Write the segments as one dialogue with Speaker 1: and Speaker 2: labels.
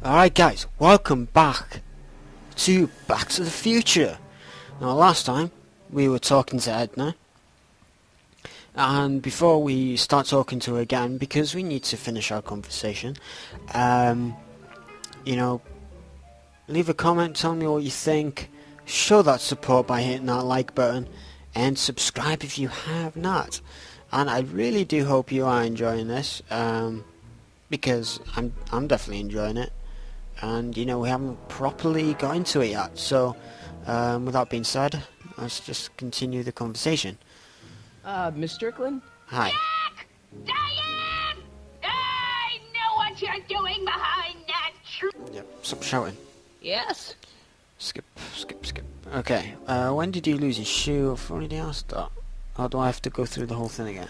Speaker 1: Alright guys, welcome back to Back to the Future. Now last time we were talking to Edna, and before we start talking to her again, because we need to finish our conversation, you know, leave a comment, tell me what you think, show that support by hitting that like button, and subscribe if you have not. And I really do hope you are enjoying this, because I'm definitely enjoying it. And you know, we haven't properly got into it yet, so with that being said, let's just continue the conversation.
Speaker 2: Miss Strickland?
Speaker 1: Hi.
Speaker 3: Jack! Diane! I know what you're doing behind that tree.
Speaker 1: Yep, stop shouting.
Speaker 2: Yes?
Speaker 1: Skip. Okay, when did you lose your shoe? I've already asked that. Or do I have to go through the whole thing again?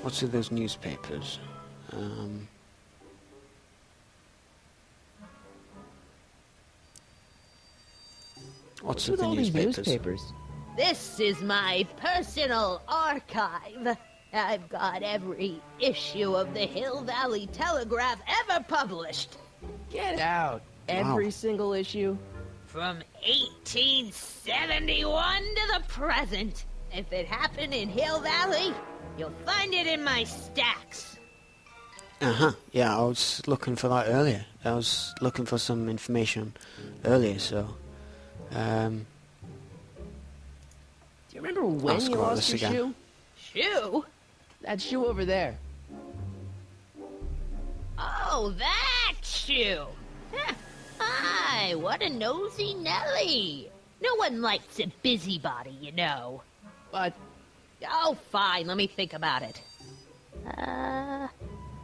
Speaker 1: What's with those newspapers? What's with the
Speaker 2: all
Speaker 1: newspapers?
Speaker 2: these newspapers?
Speaker 4: This is my personal archive. I've got every issue of the Hill Valley Telegraph ever published.
Speaker 2: Get out. Every single issue?
Speaker 4: From 1871 to the present. If it happened in Hill Valley, you'll find it in my stacks.
Speaker 1: Yeah, I was looking for that earlier. I was looking for some information earlier, so...
Speaker 2: Do you remember when you lost your shoe?
Speaker 4: Shoe?
Speaker 2: That shoe over there.
Speaker 4: Oh, that shoe. Hi, what a nosy Nelly. No one likes a busybody, you know.
Speaker 2: But...
Speaker 4: Oh, fine, let me think about it.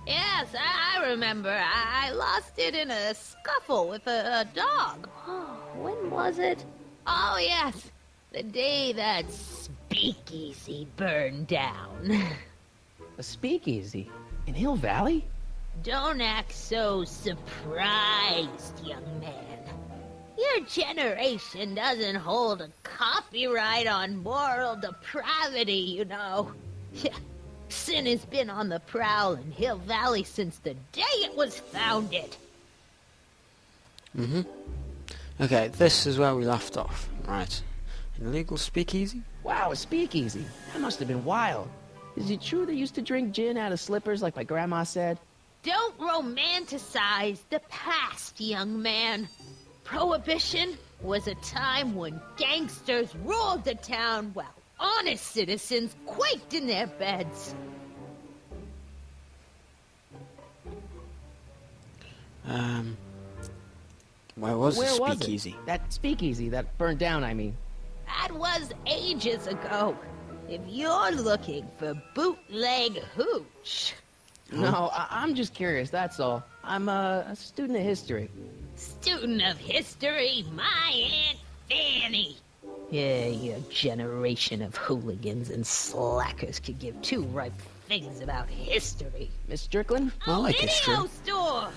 Speaker 4: Yes, I remember. I lost it in a scuffle with a dog. Oh, when was it? Oh, yes, the day that speakeasy burned down.
Speaker 2: A speakeasy? In Hill Valley?
Speaker 4: Don't act so surprised, young man. Your generation doesn't hold a copyright on moral depravity, you know. Sin has been on the prowl in Hill Valley since the day it was founded.
Speaker 1: Okay, this is where we left off. Right. An illegal speakeasy?
Speaker 2: Wow, a speakeasy. That must have been wild. Is it true they used to drink gin out of slippers like my grandma said?
Speaker 4: Don't romanticize the past, young man. Prohibition was a time when gangsters ruled the town while honest citizens quaked in their beds.
Speaker 1: Where was the
Speaker 2: Where was
Speaker 1: speakeasy?
Speaker 2: it? That speakeasy that burned down, I mean.
Speaker 4: That was ages ago. If you're looking for bootleg hooch.
Speaker 2: No, I'm just curious, that's all. I'm a student of history.
Speaker 4: Student of history, my Aunt Fanny. Yeah, your generation of hooligans and slackers could give two ripe figs about history.
Speaker 2: Miss Strickland?
Speaker 1: I like history.
Speaker 4: Video store!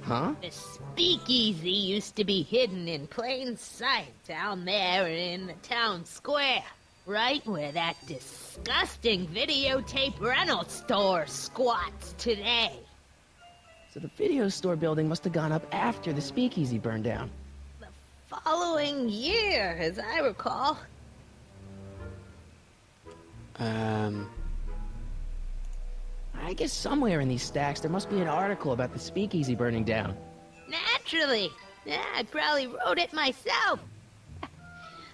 Speaker 2: Huh?
Speaker 4: The speakeasy used to be hidden in plain sight down there in the town square. Right where that disgusting videotape rental store squats today.
Speaker 2: So the video store building must have gone up after the speakeasy burned down.
Speaker 4: The following year, as I recall.
Speaker 2: I guess somewhere in these stacks there must be an article about the speakeasy burning down.
Speaker 4: Naturally. Yeah, I probably wrote it myself.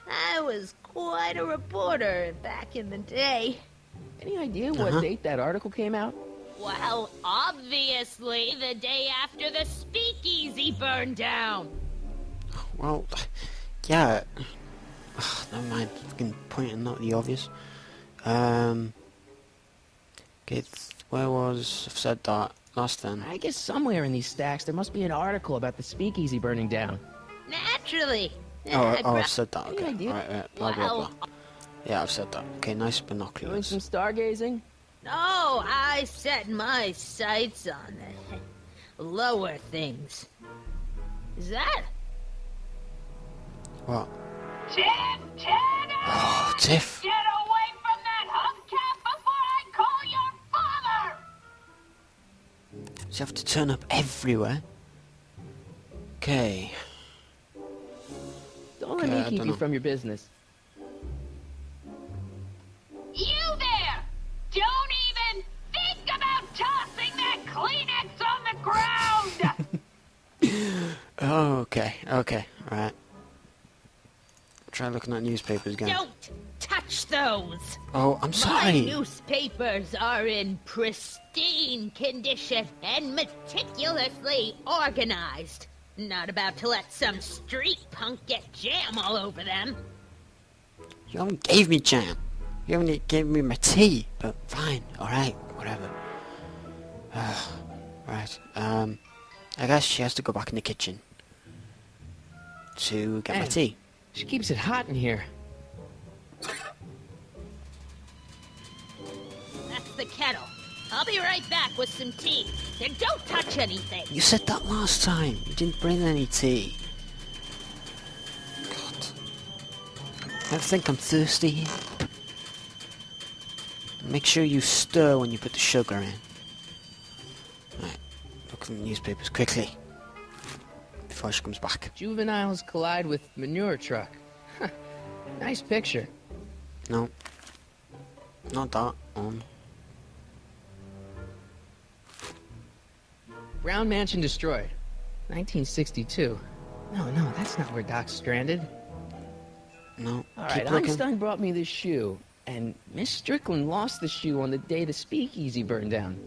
Speaker 4: I was quite a reporter back in the day.
Speaker 2: Any idea what date that article came out?
Speaker 4: Well, obviously the day after the speakeasy burned down.
Speaker 1: Well, yeah. Never mind. Fucking pointing out the obvious. Okay, where was... I've said that last then.
Speaker 2: I guess somewhere in these stacks there must be an article about the speakeasy burning down.
Speaker 4: Naturally.
Speaker 1: I've said that.
Speaker 2: Any
Speaker 1: Okay.
Speaker 2: idea?
Speaker 1: Right, blah, blah, blah. Yeah, I've said that. Okay, nice
Speaker 2: Doing
Speaker 1: binoculars.
Speaker 2: some stargazing?
Speaker 4: No, I set my sights on the lower things. Is that?
Speaker 1: What?
Speaker 3: Tim Tanner!
Speaker 1: Oh, Tiff.
Speaker 3: Get away from that hubcap before I call your father!
Speaker 1: So you have to turn up everywhere. Okay.
Speaker 2: Don't let
Speaker 1: Okay,
Speaker 2: me
Speaker 1: I
Speaker 2: keep
Speaker 1: don't
Speaker 2: you
Speaker 1: know.
Speaker 2: from your business.
Speaker 3: You there! Don't even think about tossing that Kleenex on the ground!
Speaker 1: Oh, okay, alright. Try looking at newspapers again.
Speaker 4: Don't touch those!
Speaker 1: Oh, I'm
Speaker 4: My
Speaker 1: sorry.
Speaker 4: newspapers are in pristine condition and meticulously organized. Not about to let some street punk get jam all over them.
Speaker 1: You haven't gave me jam. You haven't gave me my tea. But fine, alright, whatever. Right, I guess she has to go back in the kitchen to get my
Speaker 2: Man.
Speaker 1: tea.
Speaker 2: She keeps it hot in here.
Speaker 4: That's the kettle. I'll be right back with some tea. And don't touch anything.
Speaker 1: You said that last time. You didn't bring any tea. God. I think I'm thirsty here. Make sure you stir when you put the sugar in. Right, look at the newspapers quickly. Before she comes back.
Speaker 2: Juveniles collide with manure truck. Nice picture.
Speaker 1: No. Not that one.
Speaker 2: Brown mansion destroyed. 1962. No, that's not where Doc's stranded.
Speaker 1: No.
Speaker 2: All
Speaker 1: Keep
Speaker 2: right,
Speaker 1: looking.
Speaker 2: Einstein brought me this shoe, and Miss Strickland lost the shoe on the day the speakeasy burned down.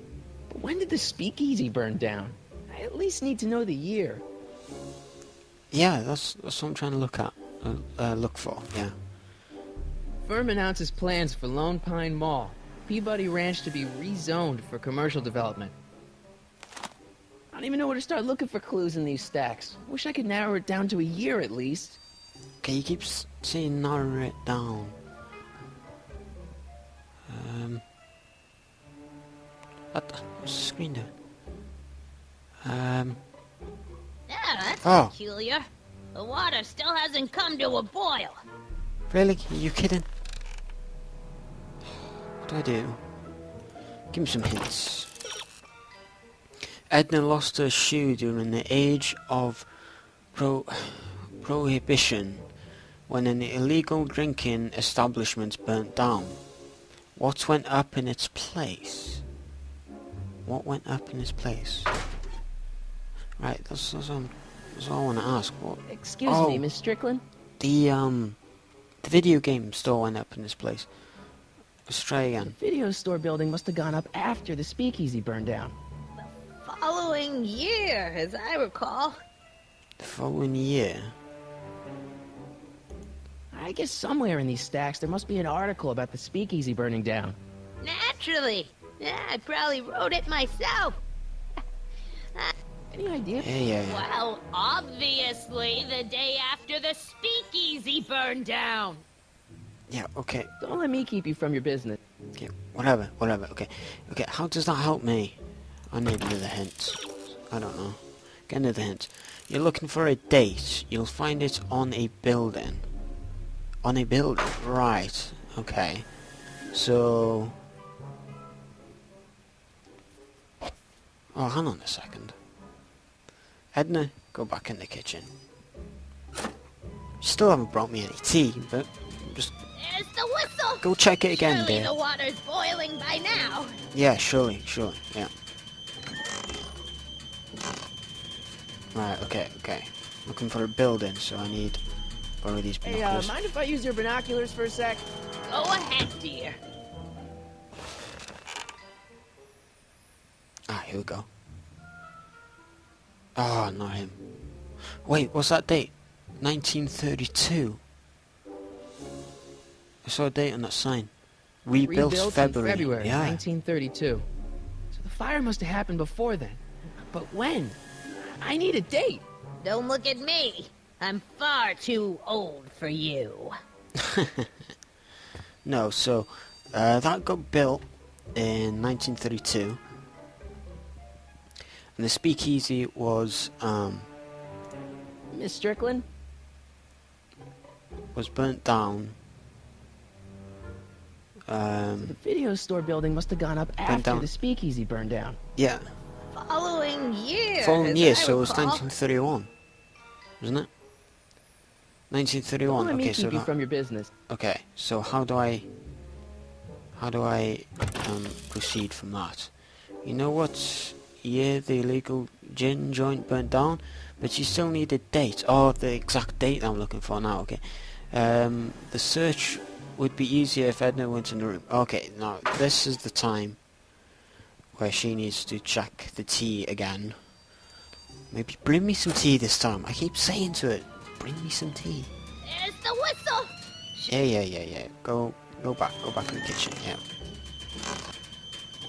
Speaker 2: But when did the speakeasy burn down? I at least need to know the year.
Speaker 1: Yeah, that's what I'm trying to look at. Look for, yeah.
Speaker 2: Firm announces plans for Lone Pine Mall, Peabody Ranch to be rezoned for commercial development. I don't even know where to start looking for clues in these stacks. Wish I could narrow it down to a year at least.
Speaker 1: Okay, you keep saying narrow it down. What's the screen doing?
Speaker 4: Yeah, that's
Speaker 1: Oh.
Speaker 4: peculiar. The water still hasn't come to a boil.
Speaker 1: Really? Are you kidding? What do I do? Give me some hints. Edna lost her shoe during the age of prohibition when an illegal drinking establishment burnt down. What went up in its place? What went up in its place? Right, that's all I want to ask. What?
Speaker 2: Excuse me, Miss Strickland?
Speaker 1: The video game store went up in this place. Let's try
Speaker 2: The
Speaker 1: again.
Speaker 2: video store building must have gone up after the speakeasy burned down.
Speaker 4: Following year, as I recall.
Speaker 1: The following year.
Speaker 2: I guess somewhere in these stacks there must be an article about the speakeasy burning down.
Speaker 4: Naturally. Yeah, I probably wrote it myself.
Speaker 2: Any idea?
Speaker 1: Yeah.
Speaker 4: Well, obviously the day after the speakeasy burned down.
Speaker 1: Yeah, okay.
Speaker 2: Don't let me keep you from your business.
Speaker 1: Okay, whatever, okay. Okay, how does that help me? I need another hint. I don't know. Get another hint. You're looking for a date. You'll find it on a building. On a building? Right. Okay. So... Oh, hang on a second. Edna, go back in the kitchen. You still haven't brought me any tea, but just
Speaker 4: There's the whistle.
Speaker 1: go check it again,
Speaker 4: Surely
Speaker 1: dear.
Speaker 4: the water's boiling by now.
Speaker 1: Yeah, surely, yeah. Right, okay. Looking for a building, so I need borrow these
Speaker 2: Hey,
Speaker 1: binoculars.
Speaker 2: mind if I use your binoculars for a sec?
Speaker 4: Go ahead, dear.
Speaker 1: Ah, here we go. Oh, not him. Wait, what's that date? 1932. I saw a date on that sign. Rebuilt
Speaker 2: Rebuilt
Speaker 1: February.
Speaker 2: in February
Speaker 1: Yeah.
Speaker 2: 1932. So the fire must have happened before then. But when? I need a date.
Speaker 4: Don't look at me. I'm far too old for you.
Speaker 1: No, so that got built in 1932. And the speakeasy was
Speaker 2: Miss Strickland?
Speaker 1: was burnt down.
Speaker 2: The video store building must have gone up after
Speaker 1: down.
Speaker 2: the speakeasy burned down.
Speaker 1: Yeah,
Speaker 4: Following year.
Speaker 1: following
Speaker 4: as
Speaker 1: year,
Speaker 4: I
Speaker 1: so it was
Speaker 4: recall.
Speaker 1: 1931, wasn't it? 1931.
Speaker 2: Let me
Speaker 1: Okay,
Speaker 2: keep
Speaker 1: so
Speaker 2: you from your business.
Speaker 1: okay, so how do I proceed from that? You know what year the illegal gin joint burnt down, but you still need a date. Oh, the exact date I'm looking for now. Okay, the search would be easier if Edna went in the room. Okay, now this is the time where she needs to check the tea again. Maybe bring me some tea this time. I keep saying to it, bring me some tea.
Speaker 4: There's the whistle.
Speaker 1: Yeah. Go back in the kitchen. Yeah.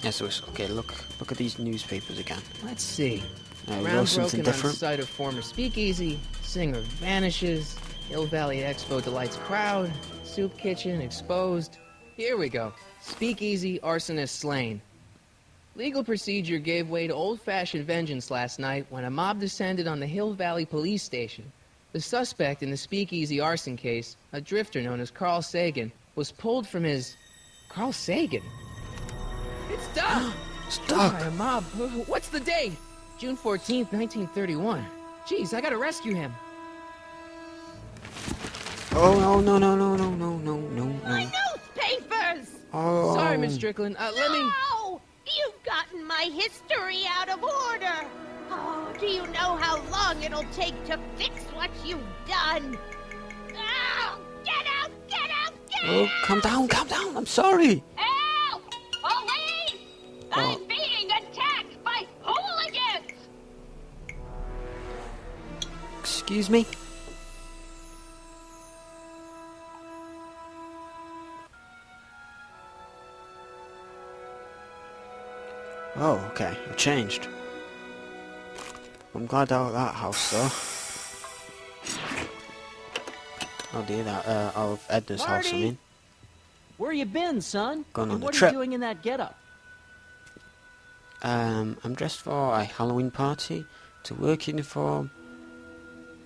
Speaker 1: Yes, okay. Look at these newspapers again.
Speaker 2: Let's see.
Speaker 1: You know
Speaker 2: Ground
Speaker 1: something
Speaker 2: broken on
Speaker 1: different.
Speaker 2: site of former speakeasy. Singer vanishes. Hill Valley Expo delights crowd. Soup kitchen exposed. Here we go. Speakeasy arsonist slain. Legal procedure gave way to old-fashioned vengeance last night when a mob descended on the Hill Valley police station. The suspect in the speakeasy arson case, a drifter known as Carl Sagan, was pulled from his... Carl Sagan? It's Doc!
Speaker 1: Stuck.
Speaker 2: By a mob. What's the date? June 14th, 1931. Jeez, I gotta rescue him.
Speaker 1: Oh no.
Speaker 4: My newspapers.
Speaker 1: Oh.
Speaker 2: Sorry, Miss Strickland. Let me...
Speaker 4: No! You've gotten my history out of order. Oh, do you know how long it'll take to fix what you've done? Oh, get out!
Speaker 1: Oh, calm down. I'm sorry.
Speaker 3: Help! Police! I'm being attacked by hooligans!
Speaker 1: Excuse me. Oh, okay. I've changed. I'm glad out of that house, though. Oh dear, that out of Edna's house, I
Speaker 5: Marty!
Speaker 1: mean.
Speaker 5: Where you been, son?
Speaker 1: Going on
Speaker 5: And
Speaker 1: a
Speaker 5: what
Speaker 1: trip.
Speaker 5: are you doing in that getup?
Speaker 1: I'm dressed for a Halloween party, to work uniform,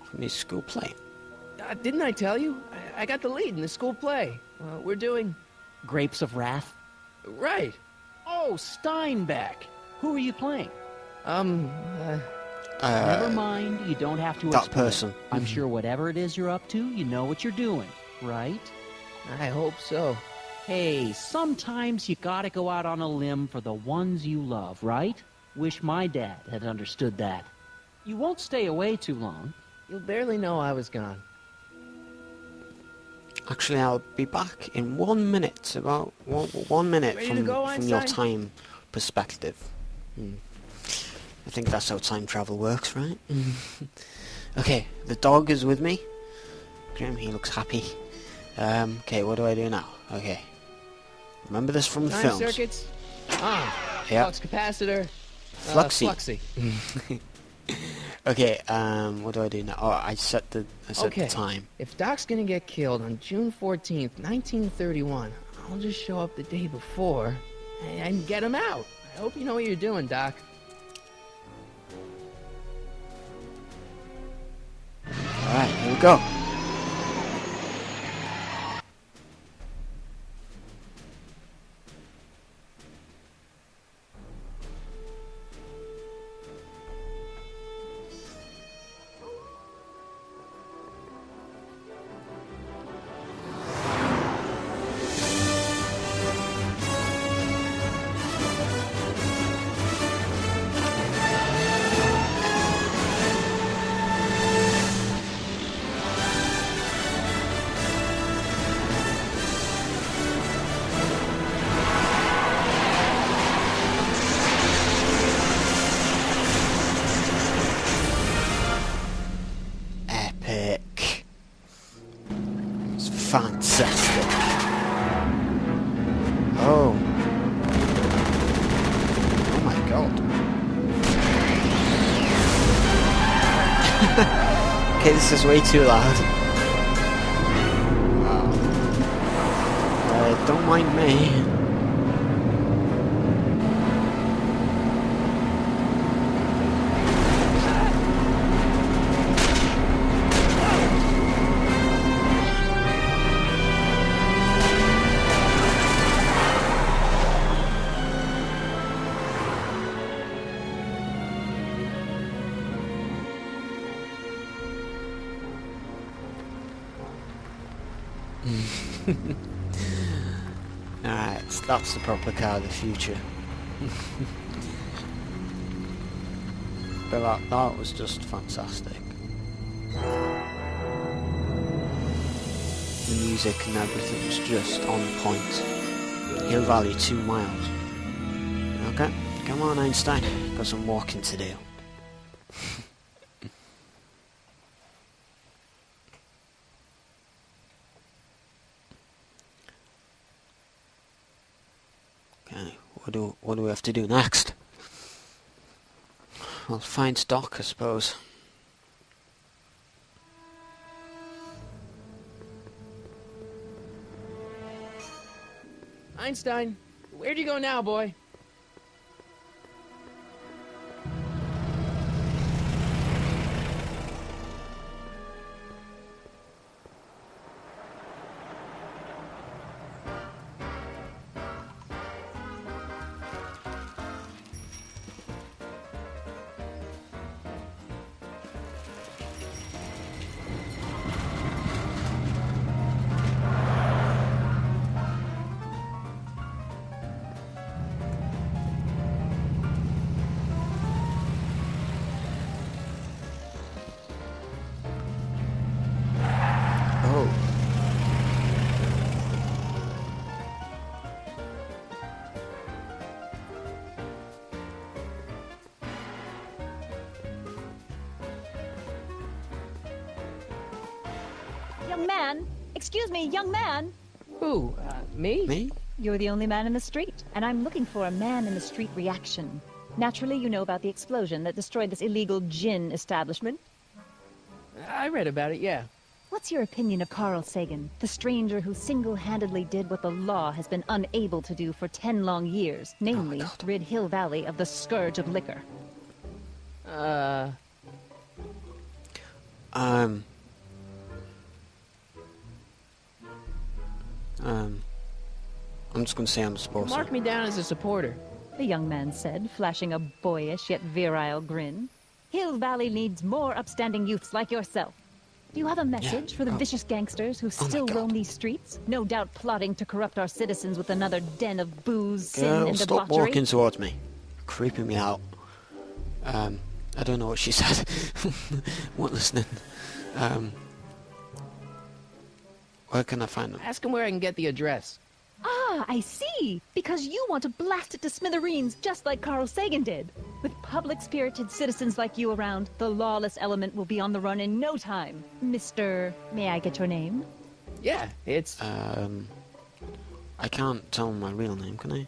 Speaker 1: from the school play.
Speaker 2: Didn't I tell you? I got the lead in the school play. We're doing...
Speaker 5: Grapes of Wrath?
Speaker 2: Right.
Speaker 5: Oh, Steinbeck. Who are you playing? Never mind, you don't have to
Speaker 1: that
Speaker 5: explain.
Speaker 1: person.
Speaker 5: I'm sure whatever it is you're up to, you know what you're doing, right?
Speaker 2: I hope so.
Speaker 5: Hey, sometimes you gotta go out on a limb for the ones you love, right? Wish my dad had understood that. You won't stay away too long.
Speaker 2: You'll barely know I was gone.
Speaker 1: Actually, I'll be back in 1 minute, about 1 minute
Speaker 2: Ready to
Speaker 1: from,
Speaker 2: go,
Speaker 1: from your
Speaker 2: Einstein?
Speaker 1: time perspective. I think that's how time travel works, right? Okay, the dog is with me. Grim, he looks happy. Okay, what do I do now? Okay. Remember this from the
Speaker 2: Time
Speaker 1: films.
Speaker 2: circuits. On.
Speaker 1: Yeah.
Speaker 2: Flux capacitor.
Speaker 1: Fluxy.
Speaker 2: Fluxy.
Speaker 1: Okay, what do I do now? Oh, I set the
Speaker 2: Okay.
Speaker 1: time.
Speaker 2: If Doc's gonna get killed on June 14th, 1931, I'll just show up the day before and get him out. I hope you know what you're doing, Doc.
Speaker 1: Alright, here we go. Epic. It's fantastic. Oh. Oh my god. Okay, this is way too loud. Wow. Don't mind me. Alright, that's the proper car of the future. But that was just fantastic. The music and everything was just on point. Hill Valley 2 miles. Okay, come on Einstein, got some walking to do. Okay, what do we have to do next? Well, find Doc, I suppose.
Speaker 2: Einstein, where'd you go now, boy?
Speaker 1: Oh.
Speaker 6: Young man! Excuse me, young man!
Speaker 2: Who? Me?
Speaker 1: Me?
Speaker 6: You're the only man in the street, and I'm looking for a man-in-the-street reaction. Naturally, you know about the explosion that destroyed this illegal gin establishment.
Speaker 2: I read about it, yeah.
Speaker 6: What's your opinion of Carl Sagan, the stranger who single-handedly did what the law has been unable to do for 10 long years, namely, rid Hill Valley of the scourge of liquor?
Speaker 1: I'm just gonna say I'm supposed to.
Speaker 2: Mark me down as a supporter.
Speaker 6: The young man said, flashing a boyish yet virile grin. Hill Valley needs more upstanding youths like yourself. Do you have a message for the vicious gangsters who still roam these streets? No doubt plotting to corrupt our citizens with another den of booze, sin,
Speaker 1: Girl,
Speaker 6: and
Speaker 1: stop
Speaker 6: debauchery?
Speaker 1: walking towards me. Creeping me out. I don't know what she said. What listening? Where can I find them?
Speaker 2: Ask him where I can get the address.
Speaker 6: Ah, I see. Because you want to blast it to smithereens just like Carl Sagan did. With public-spirited citizens like you around, the lawless element will be on the run in no time. Mr. May I get your name?
Speaker 2: Yeah, it's...
Speaker 1: I can't tell my real name, can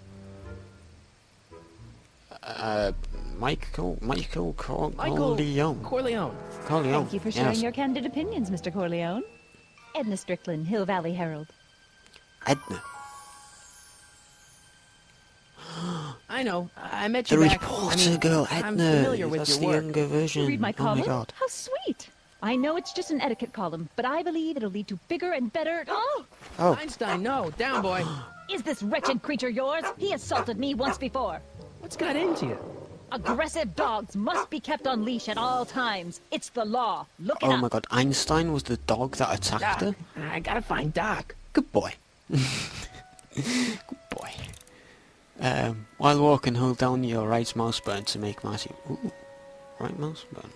Speaker 1: I? Michael Corleone.
Speaker 2: Corleone.
Speaker 6: Thank you for sharing
Speaker 1: yes.
Speaker 6: your candid opinions, Mr. Corleone. Edna Strickland, Hill Valley Herald.
Speaker 1: Edna.
Speaker 2: I know. I met
Speaker 1: The
Speaker 2: you back...
Speaker 1: reporter girl,
Speaker 2: I'm
Speaker 1: Edna.
Speaker 2: familiar with
Speaker 1: That's
Speaker 2: your
Speaker 1: the
Speaker 2: work.
Speaker 1: younger version.
Speaker 6: Read my
Speaker 1: Oh my
Speaker 6: column?
Speaker 1: god.
Speaker 6: How sweet. I know it's just an etiquette column, but I believe it'll lead to bigger and better... Oh!
Speaker 1: Oh.
Speaker 2: Einstein, no. Down, boy.
Speaker 6: Is this wretched creature yours? He assaulted me once before.
Speaker 2: What's got into you?
Speaker 6: Aggressive dogs must be kept on leash at all times. It's the law. Look it
Speaker 1: Oh
Speaker 6: up.
Speaker 1: my god, Einstein was the dog that attacked
Speaker 2: Doc.
Speaker 1: her?
Speaker 2: I gotta find Doc.
Speaker 1: Good boy. Good boy. While walking, hold down your right mouse button to make Marty... Ooh. Right mouse button.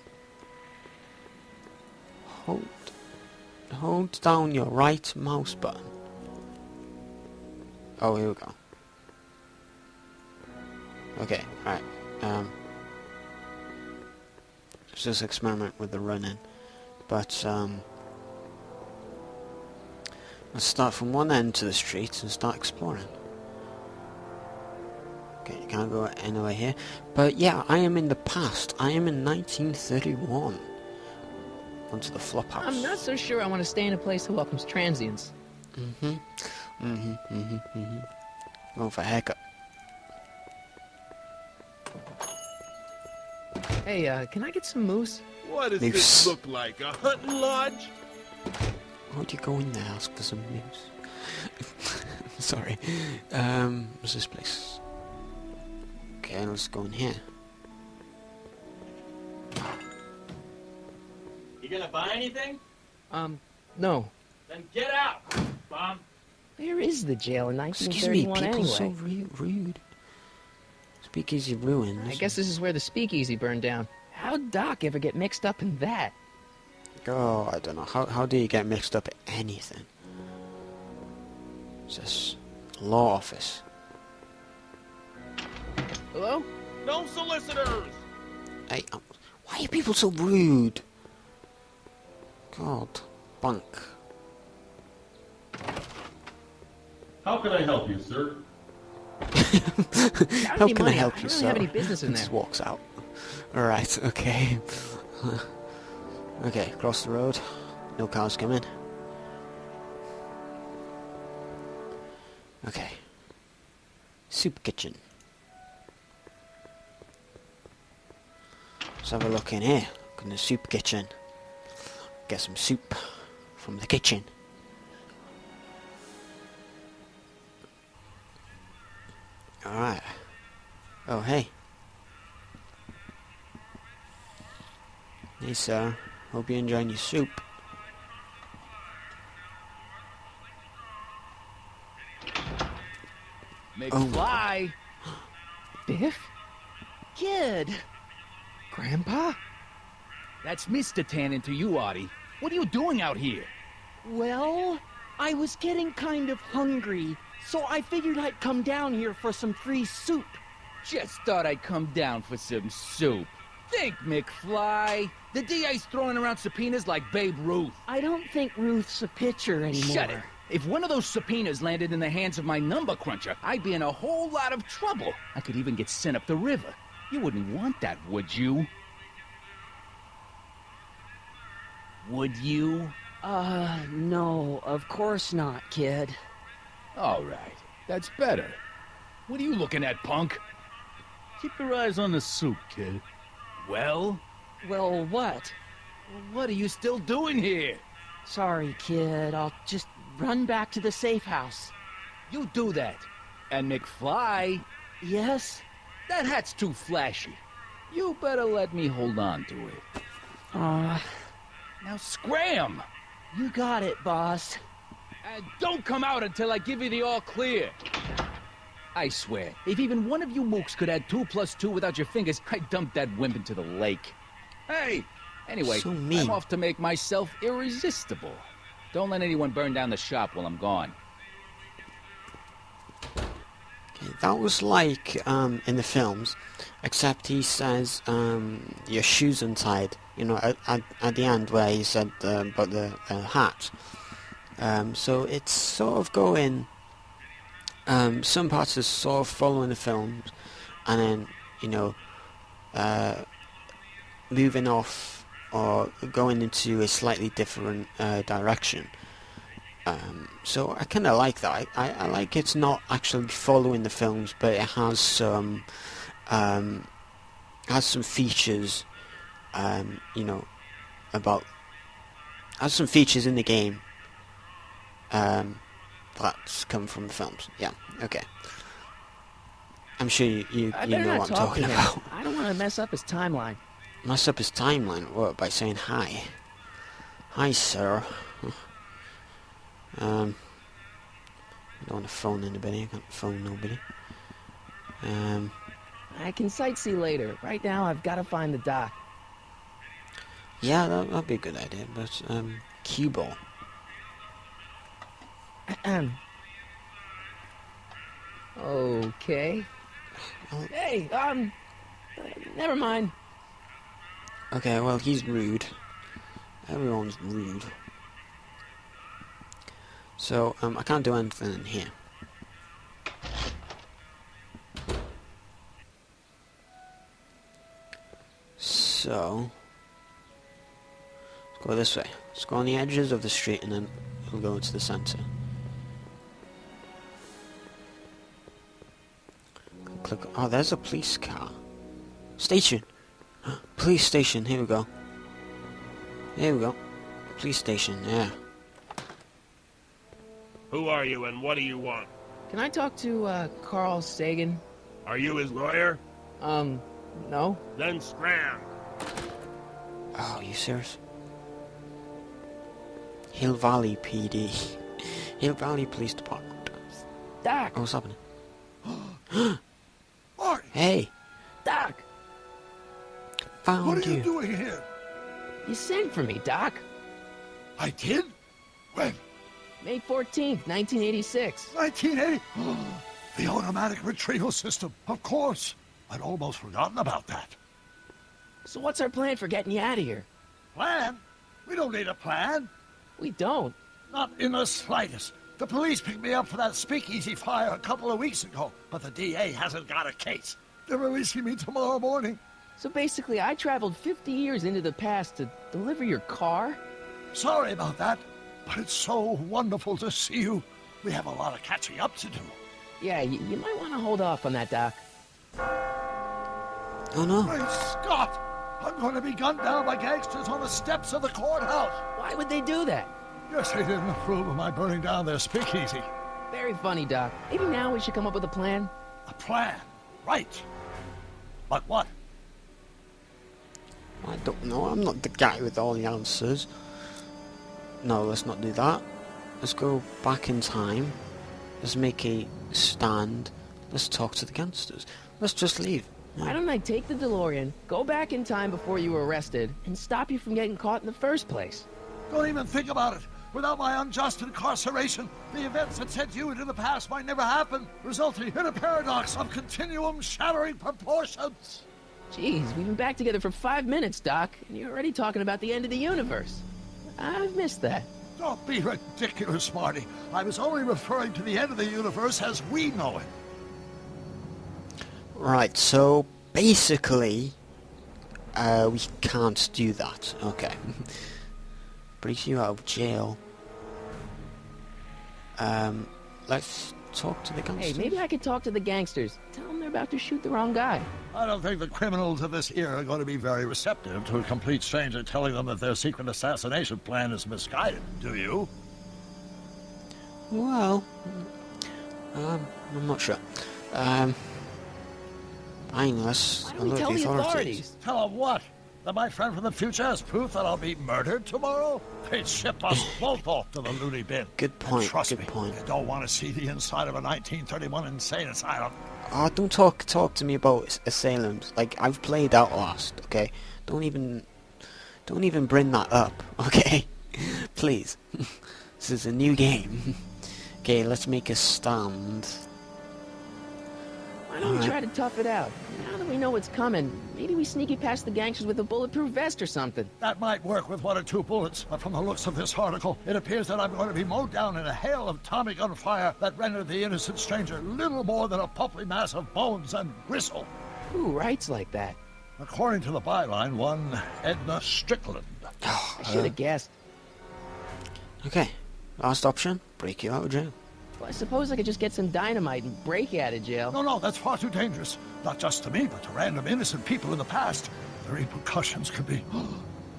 Speaker 1: Hold down your right mouse button. Oh, here we go. Okay, right. Let's just experiment with the running. But, let's start from one end to the street and start exploring. Okay, you can't go anywhere here. But yeah, I am in the past. I am in 1931. Onto the flop house.
Speaker 2: I'm not so sure I want to stay in a place that welcomes transients.
Speaker 1: Going for a haircut.
Speaker 2: Hey, can I get some moose?
Speaker 7: What does
Speaker 1: Moose.
Speaker 7: this look like? A hunting lodge?
Speaker 1: Why'd you go in there, ask for some news? Sorry. What's this place? Okay, let's go in here.
Speaker 8: You gonna buy anything?
Speaker 2: No.
Speaker 8: Then get out!
Speaker 2: Where is the jail in
Speaker 1: Excuse me,
Speaker 2: 1931
Speaker 1: people so
Speaker 2: anyway?
Speaker 1: rude. Speakeasy ruined.
Speaker 2: I guess this is where the speakeasy burned down. How'd Doc ever get mixed up in that?
Speaker 1: Oh, I don't know. How do you get mixed up in anything? It's this law office.
Speaker 2: Hello?
Speaker 7: No solicitors!
Speaker 1: Hey, why are people so rude? God, bunk.
Speaker 8: How can I help you, sir?
Speaker 1: How can I help
Speaker 2: I
Speaker 1: you,
Speaker 2: don't
Speaker 1: sir?
Speaker 2: have any business in
Speaker 1: Just
Speaker 2: there.
Speaker 1: walks out. Alright, okay. Okay, cross the road. No cars coming. Okay. Soup kitchen. Let's have a look in here. Look in the soup kitchen. Get some soup from the kitchen. Alright. Oh, hey. Hey, sir. Hope you're enjoying your soup.
Speaker 9: McFly!
Speaker 2: Biff?
Speaker 9: Kid!
Speaker 2: Grandpa?
Speaker 9: That's Mr. Tannen to you, Artie. What are you doing out here?
Speaker 5: Well, I was getting kind of hungry, so I figured I'd come down here for some free soup.
Speaker 9: Just thought I'd come down for some soup. Think, McFly. The DA's throwing around subpoenas like Babe Ruth.
Speaker 5: I don't think Ruth's a pitcher anymore.
Speaker 9: Shut it. If one of those subpoenas landed in the hands of my number cruncher, I'd be in a whole lot of trouble. I could even get sent up the river. You wouldn't want that, would you? Would you?
Speaker 5: No, of course not, kid.
Speaker 9: All right. That's better. What are you looking at, punk?
Speaker 8: Keep your eyes on the soup, kid.
Speaker 9: Well,
Speaker 5: Well, what?
Speaker 9: what are you still doing here?
Speaker 5: Sorry, kid. I'll just run back to the safe house.
Speaker 9: You do that. And McFly,
Speaker 5: Yes?
Speaker 9: that hat's too flashy. You better let me hold on to it. Now scram!
Speaker 5: You got it, boss.
Speaker 9: And don't come out until I give you the all clear. I swear, if even one of you mooks could add 2 plus 2 without your fingers, I'd dump that wimp into the lake. Hey! Anyway,
Speaker 1: So mean.
Speaker 9: I'm off to make myself irresistible. Don't let anyone burn down the shop while I'm gone.
Speaker 1: Okay, that was like in the films, except he says your shoes untied. You know, at the end where he said about the hat. So it's sort of going. Some parts are sort of following the films, and then you know, moving off or going into a slightly different direction. So I kind of like that. I like it's not actually following the films, but it has some features, you know, has some features in the game that's come from the films. Yeah, okay. I'm sure you
Speaker 2: I
Speaker 1: know
Speaker 2: better not
Speaker 1: what I'm
Speaker 2: talk
Speaker 1: talking
Speaker 2: to him.
Speaker 1: about.
Speaker 2: I don't want to mess up his timeline.
Speaker 1: Mess up his timeline, what, by saying hi? Hi, sir. I don't want to phone anybody. I can't phone nobody.
Speaker 2: I can sightsee later. Right now, I've got to find the dock.
Speaker 1: Yeah, that'd be a good idea, but, cue ball.
Speaker 2: Okay. Hey, never mind.
Speaker 1: Okay, well, he's rude. Everyone's rude. So, I can't do anything in here. So, let's go this way. Let's go on the edges of the street and then we'll go into the center. Click. Oh, there's a police car. Station! Police station, here we go. Here we go. Police station, yeah.
Speaker 7: Who are you and what do you want?
Speaker 2: Can I talk to, Carl Sagan?
Speaker 7: Are you his lawyer?
Speaker 2: No.
Speaker 7: Then scram.
Speaker 1: Oh, are you serious? Hill Valley PD. Hill Valley Police Department.
Speaker 2: Doc!
Speaker 1: Oh, what's happening?
Speaker 10: Marty,
Speaker 1: Hey,
Speaker 2: Doc!
Speaker 1: found
Speaker 10: what are
Speaker 1: you.
Speaker 10: you doing here?
Speaker 2: You sent for me, Doc.
Speaker 10: I did? When?
Speaker 2: May 14th, 1986.
Speaker 10: 1980? The automatic retrieval system, of course. I'd almost forgotten about that.
Speaker 2: So what's our plan for getting you out of here?
Speaker 10: Plan? We don't need a plan.
Speaker 2: We don't.
Speaker 10: Not in the slightest. The police picked me up for that speakeasy fire a couple of weeks ago, but the DA hasn't got a case. They're releasing me tomorrow morning.
Speaker 2: So basically, I traveled 50 years into the past to deliver your car?
Speaker 10: Sorry about that, but it's so wonderful to see you. We have a lot of catching up to do.
Speaker 2: Yeah, you might want to hold off on that, Doc.
Speaker 1: Oh no.
Speaker 10: Great Scott! I'm going to be gunned down by gangsters on the steps of the courthouse.
Speaker 2: Why would they do that?
Speaker 10: Yes, they didn't approve of my burning down their speakeasy.
Speaker 2: Very funny, Doc. Maybe now we should come up with a plan?
Speaker 10: A plan, right. But what?
Speaker 1: I don't know. I'm not the guy with all the answers. No, let's not do that. Let's go back in time. Let's make a stand. Let's talk to the gangsters. Let's just leave.
Speaker 2: Why don't I take the DeLorean, go back in time before you were arrested, and stop you from getting caught in the first place?
Speaker 10: Don't even think about it. Without my unjust incarceration, the events that sent you into the past might never happen, resulting in a paradox of continuum-shattering proportions.
Speaker 2: Jeez, we've been back together for 5 minutes, Doc, and you're already talking about the end of the universe. I've missed that.
Speaker 10: Don't be ridiculous, Marty. I was only referring to the end of the universe as we know it.
Speaker 1: Right, so basically, we can't do that. Okay. Break you out of jail. Let's talk to the gangsters.
Speaker 2: Hey, maybe I could talk to the gangsters. Tell them they're about to shoot the wrong guy.
Speaker 10: I don't think the criminals of this era are going to be very receptive to a complete stranger telling them that their secret assassination plan is misguided, do you?
Speaker 1: Well, I'm not sure. Fine, let's
Speaker 2: Why don't we
Speaker 1: alert
Speaker 2: tell
Speaker 1: the
Speaker 2: the
Speaker 1: authorities.
Speaker 2: authorities?
Speaker 10: Tell them what? That my friend from the future has proof that I'll be murdered tomorrow? They'd ship us both off to the loony bin.
Speaker 1: Good
Speaker 10: And
Speaker 1: point,
Speaker 10: trust
Speaker 1: good
Speaker 10: me,
Speaker 1: point.
Speaker 10: you don't want to see the inside of a 1931 insane asylum.
Speaker 1: Oh, don't talk to me about asylums. Like, I've played Outlast, okay? Don't even bring that up, okay? Please. This is a new game. Okay, let's make a stand.
Speaker 2: Why don't we try to tough it out? Now that we know what's coming, maybe we sneak it past the gangsters with a bulletproof vest or something.
Speaker 10: That might work with 1 or 2 bullets, but from the looks of this article, it appears that I'm going to be mowed down in a hail of Tommy gun fire that rendered the innocent stranger little more than a pulpy mass of bones and gristle.
Speaker 2: Who writes like that?
Speaker 10: According to the byline, one Edna Strickland.
Speaker 2: I should have guessed.
Speaker 1: Okay, last option, break you out of jail.
Speaker 2: Well, I suppose I could just get some dynamite and break you out of jail.
Speaker 10: No, that's far too dangerous. Not just to me, but to random innocent people in the past. The repercussions could be...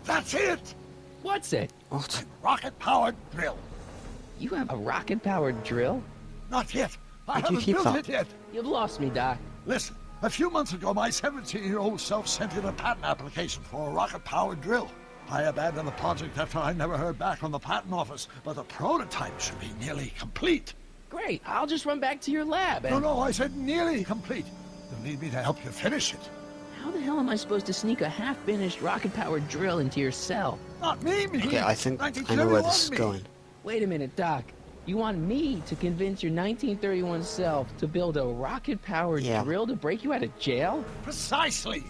Speaker 10: That's it!
Speaker 2: What's it?
Speaker 1: What?
Speaker 10: Rocket-powered drill.
Speaker 2: You have a rocket-powered drill?
Speaker 10: Not yet. I
Speaker 1: Where'd you
Speaker 10: haven't
Speaker 1: keep
Speaker 10: built
Speaker 1: that?
Speaker 10: it yet.
Speaker 2: You've lost me, Doc.
Speaker 10: Listen, a few months ago, my 17-year-old self sent in a patent application for a rocket-powered drill. I abandoned the project after I never heard back from the patent office, but the prototype should be nearly complete.
Speaker 2: Great, I'll just run back to your lab and...
Speaker 10: No, I said nearly complete. You'll need me to help you finish it.
Speaker 2: How the hell am I supposed to sneak a half-finished rocket-powered drill into your cell?
Speaker 10: Not me.
Speaker 1: Okay, I think I know where this is
Speaker 10: 1931 me.
Speaker 1: going.
Speaker 2: Wait a minute, Doc. You want me to convince your 1931 self to build a rocket-powered
Speaker 1: Yeah.
Speaker 2: drill to break you out of jail?
Speaker 10: Precisely.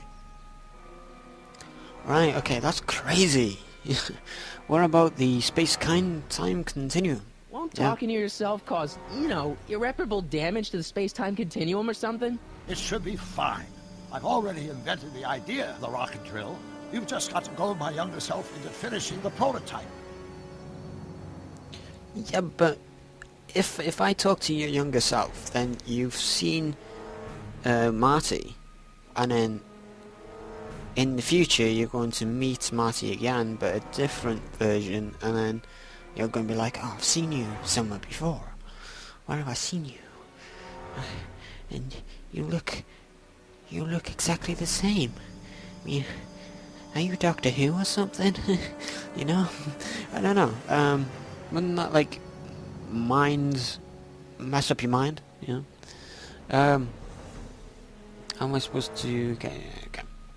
Speaker 1: Right, okay, that's crazy. What about the space-time continuum?
Speaker 2: Won't
Speaker 1: Yeah.
Speaker 2: talking to yourself cause, irreparable damage to the space-time continuum or something?
Speaker 10: It should be fine. I've already invented the idea of the rocket drill. You've just got to go with my younger self into finishing the prototype.
Speaker 1: Yeah, but if I talk to your younger self, then you've seen Marty, and then in the future you're going to meet Marty again, but a different version, and then you're going to be like, oh, I've seen you somewhere before. Where have I seen you? And you look exactly the same. I mean, are you Doctor Who or something? You know? I don't know. Wouldn't that, like, mess up your mind, you know. How am I supposed to... Okay.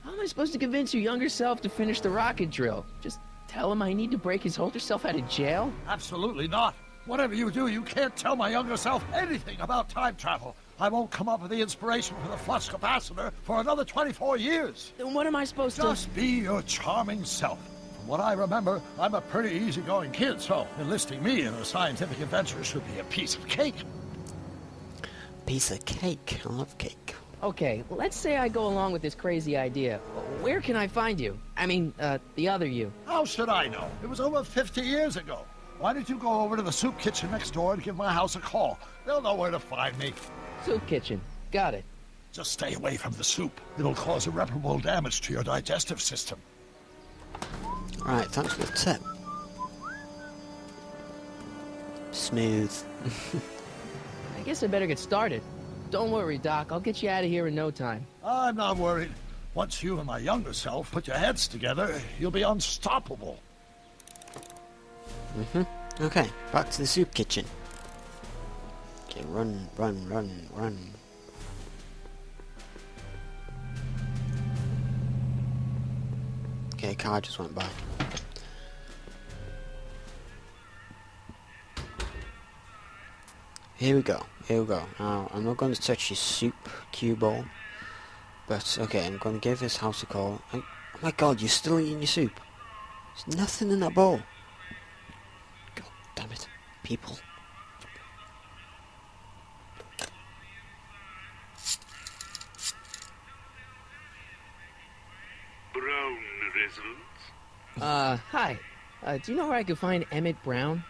Speaker 2: How am I supposed to convince your younger self to finish the rocket drill? Just tell him I need to break his older self out of jail?
Speaker 10: Absolutely not. Whatever you do, you can't tell my younger self anything about time travel. I won't come up with the inspiration for the flux capacitor for another 24 years.
Speaker 2: Then what am I supposed to...
Speaker 10: Just be your charming self. From what I remember, I'm a pretty easygoing kid, so enlisting me in a scientific adventure should be a piece of cake.
Speaker 1: Piece of cake. I love cake.
Speaker 2: Okay, let's say I go along with this crazy idea. Where can I find you? I mean, the other you.
Speaker 10: How should I know? It was over 50 years ago. Why don't you go over to the soup kitchen next door and give my house a call? They'll know where to find me.
Speaker 2: Soup kitchen. Got it.
Speaker 10: Just stay away from the soup. It'll cause irreparable damage to your digestive system.
Speaker 1: Alright, thanks for the tip. Smooth.
Speaker 2: I guess I better get started. Don't worry, Doc. I'll get you out of here in no time.
Speaker 10: I'm not worried. Once you and my younger self put your heads together, you'll be unstoppable.
Speaker 1: Okay, back to the soup kitchen. Okay, run. Okay, a car just went by. Here we go. Now, I'm not going to touch your soup cue ball. But, okay, I'm going to give this house a call. Oh my god, you're still eating your soup. There's nothing in that bowl. God damn it. People.
Speaker 11: Brown residence?
Speaker 2: Hi. Do you know where I could find Emmett Brown?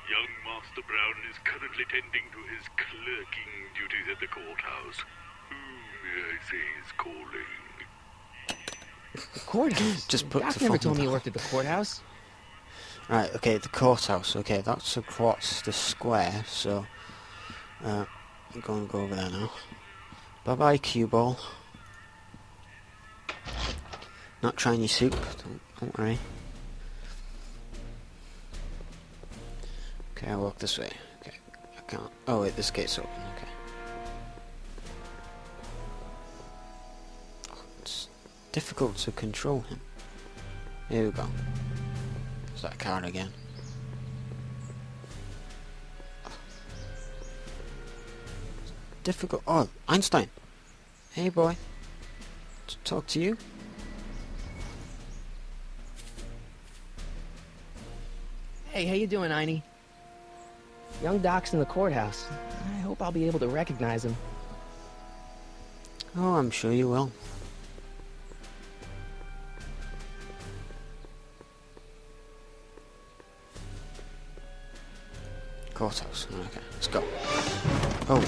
Speaker 11: Young Master Brown is currently tending to his clerking duties at the courthouse. Who, may I say, is calling?
Speaker 2: The courthouse?
Speaker 1: Just put
Speaker 2: Doc
Speaker 1: the
Speaker 2: never
Speaker 1: phone
Speaker 2: told me you
Speaker 1: down.
Speaker 2: worked at the courthouse.
Speaker 1: Right, okay, the courthouse. Okay, that's across the square, so... I'm going to go over there now. Bye-bye, cue ball. Not trying your soup, don't worry. Okay, I'll walk this way. Okay, I can't... Oh wait, this gate's open, okay. Oh, it's difficult to control him. Here we go. There's that card again. Difficult... Oh, Einstein! Hey boy. To talk to you?
Speaker 2: Hey, how you doing, Einie? Young Doc's in the courthouse. I hope I'll be able to recognize him.
Speaker 1: Oh, I'm sure you will. Courthouse. Okay, let's go. Oh.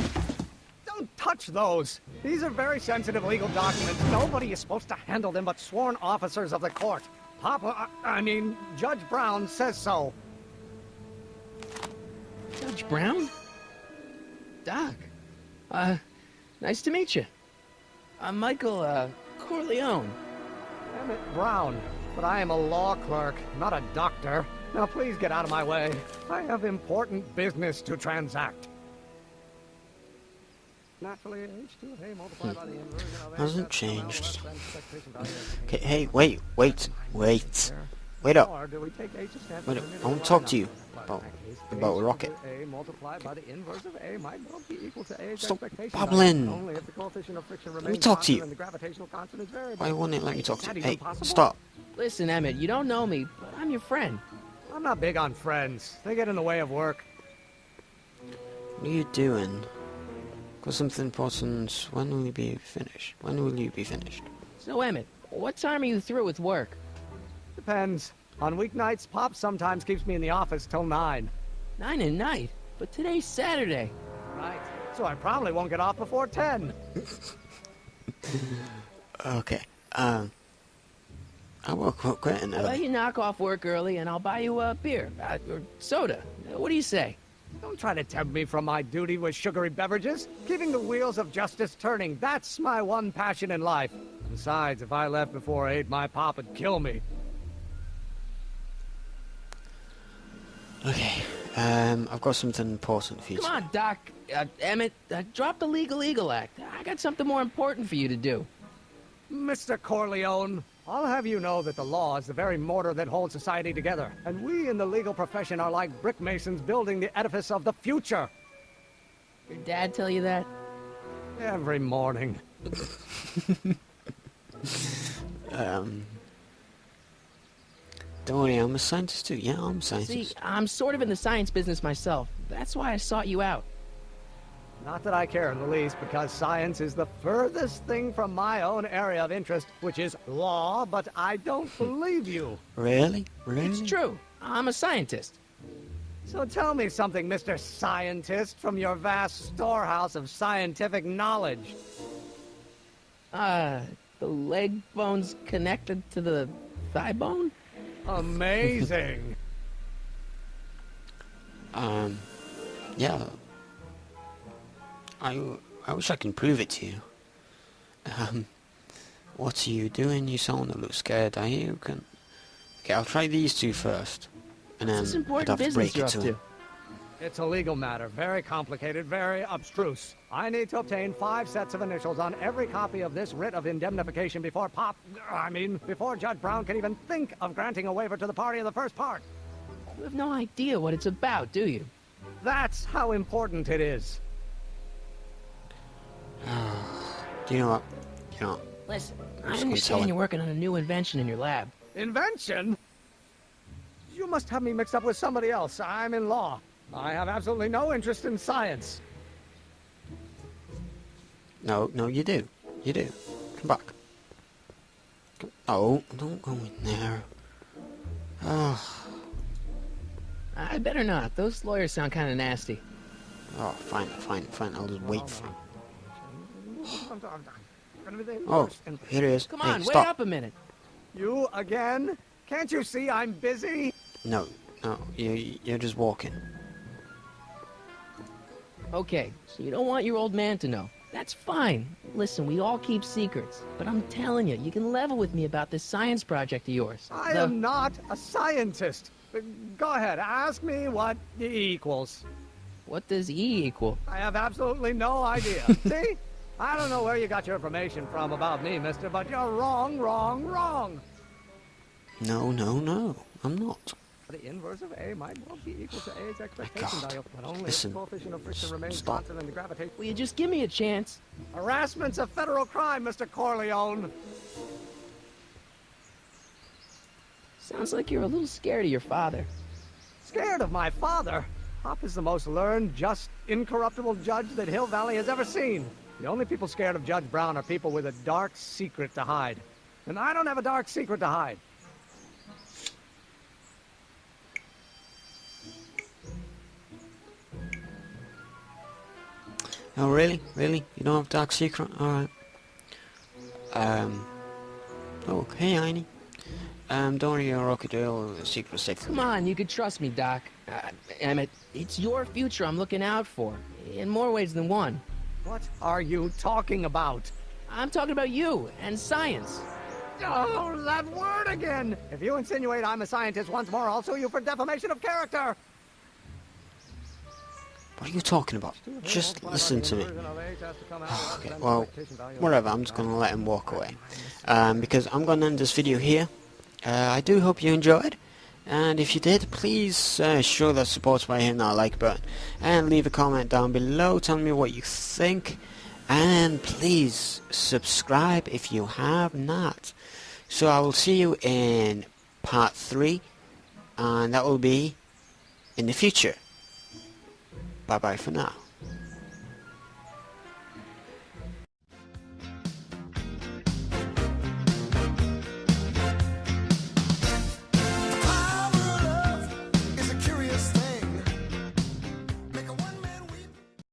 Speaker 12: Don't touch those. These are very sensitive legal documents. Nobody is supposed to handle them but sworn officers of the court. Judge Brown says so.
Speaker 2: Judge Brown? Doc. Nice to meet you. I'm Michael, Corleone.
Speaker 12: Emmett Brown. But I am a law clerk, not a doctor. Now please get out of my way. I have important business to transact. Naturally, H2A multiplied by the inversion of
Speaker 1: Hasn't changed. Okay, hey, wait up. Wait up. I want to talk to you about a rocket. Stop babbling. Let me talk to you. Why won't it let me talk to you? Hey, stop.
Speaker 2: Listen, Emmett, you don't know me, but I'm your friend.
Speaker 12: I'm not big on friends. They get in the way of work.
Speaker 1: What are you doing? Got something important. When will you be finished? When will you be finished?
Speaker 2: So, Emmett, what time are you through with work?
Speaker 12: Depends. On weeknights, Pop sometimes keeps me in the office till 9.
Speaker 2: 9 at night? But today's Saturday.
Speaker 12: Right. So I probably won't get off before 10.
Speaker 1: Okay. I will quit an
Speaker 2: How about you knock off work early and I'll buy you a beer, or soda. What do you say?
Speaker 12: Don't try to tempt me from my duty with sugary beverages. Keeping the wheels of justice turning, that's my one passion in life. Besides, if I left before 8, my pop would kill me.
Speaker 1: Okay. I've got something important for you.
Speaker 2: Come on, Doc. Emmett, drop the Legal Eagle Act. I got something more important for you to do.
Speaker 12: Mr. Corleone, I'll have you know that the law is the very mortar that holds society together, and we in the legal profession are like brick masons building the edifice of the future.
Speaker 2: Your dad tell you that?
Speaker 12: Every morning.
Speaker 1: Don't worry, I'm a scientist too. Yeah, I'm a
Speaker 2: See,
Speaker 1: scientist.
Speaker 2: I'm sort of in the science business myself. That's why I sought you out.
Speaker 12: Not that I care in the least, because science is the furthest thing from my own area of interest, which is law, but I don't believe you.
Speaker 1: Really? Really?
Speaker 2: It's true. I'm a scientist.
Speaker 12: So tell me something, Mr. Scientist, from your vast storehouse of scientific knowledge.
Speaker 2: The leg bone's connected to the thigh bone?
Speaker 12: Amazing.
Speaker 1: Yeah. I wish I can prove it to you. What are you doing? You sound a little scared. Are you? Okay, I'll try these two first, and then
Speaker 2: This
Speaker 1: I'd
Speaker 2: important
Speaker 1: have to
Speaker 2: business
Speaker 1: break
Speaker 2: you're
Speaker 1: it
Speaker 2: up
Speaker 1: to
Speaker 2: to.
Speaker 1: him.
Speaker 12: It's a legal matter, very complicated, very abstruse. I need to obtain 5 sets of initials on every copy of this writ of indemnification before before Judge Brown can even think of granting a waiver to the party in the first part.
Speaker 2: You have no idea what it's about, do you?
Speaker 12: That's how important it is.
Speaker 1: Do you know what? You know what?
Speaker 2: Listen,
Speaker 1: I'm
Speaker 2: I
Speaker 1: just gonna tell
Speaker 2: understand
Speaker 1: him.
Speaker 2: you're working on a new invention in your lab.
Speaker 12: Invention? You must have me mixed up with somebody else. I'm in law. I have absolutely no interest in science.
Speaker 1: No, you do. You do. Come back. Oh, don't go in there. Oh,
Speaker 2: I better not. Those lawyers sound kind of nasty.
Speaker 1: fine. I'll just wait for him. Oh, here he is.
Speaker 2: Come
Speaker 1: Hey,
Speaker 2: on, wait
Speaker 1: stop.
Speaker 2: up a minute.
Speaker 12: You again? Can't you see I'm busy?
Speaker 1: No, you're just walking.
Speaker 2: Okay, so you don't want your old man to know. That's fine. Listen, we all keep secrets. But I'm telling you, you can level with me about this science project of yours.
Speaker 12: I am not a scientist. Go ahead, ask me what E equals.
Speaker 2: What does E equal?
Speaker 12: I have absolutely no idea. See? I don't know where you got your information from about me, mister, but you're wrong.
Speaker 1: No, I'm not.
Speaker 12: The inverse of A might well be equal to A's expectation
Speaker 1: God.
Speaker 12: value, but only
Speaker 1: Listen.
Speaker 12: if the coefficient of friction remains
Speaker 1: Stop.
Speaker 12: constant and the gravitation.
Speaker 2: Will you just give me a chance?
Speaker 12: Harassment's a federal crime, Mr. Corleone.
Speaker 2: Sounds like you're a little scared of your father.
Speaker 12: Scared of my father? Hop is the most learned, just, incorruptible judge that Hill Valley has ever seen. The only people scared of Judge Brown are people with a dark secret to hide. And I don't have a dark secret to hide.
Speaker 1: Oh, really? You don't have a dark secret? Alright. Oh, hey, Heine. Don't worry, you're okay, Dale. Secret is safe.
Speaker 2: Come on, you could trust me, Doc. Emmett, it's your future I'm looking out for. In more ways than one.
Speaker 12: What are you talking about?
Speaker 2: I'm talking about you and science.
Speaker 12: Oh, that word again! If you insinuate I'm a scientist once more, I'll sue you for defamation of character!
Speaker 1: What are you talking about? Just listen to me. Okay, well, whatever, I'm just gonna let him walk away. Because I'm gonna end this video here. I do hope you enjoyed. And if you did, please show that support by hitting that like button. And leave a comment down below telling me what you think. And please subscribe if you have not. So I will see you in part 3. And that will be in the future. Bye bye for now.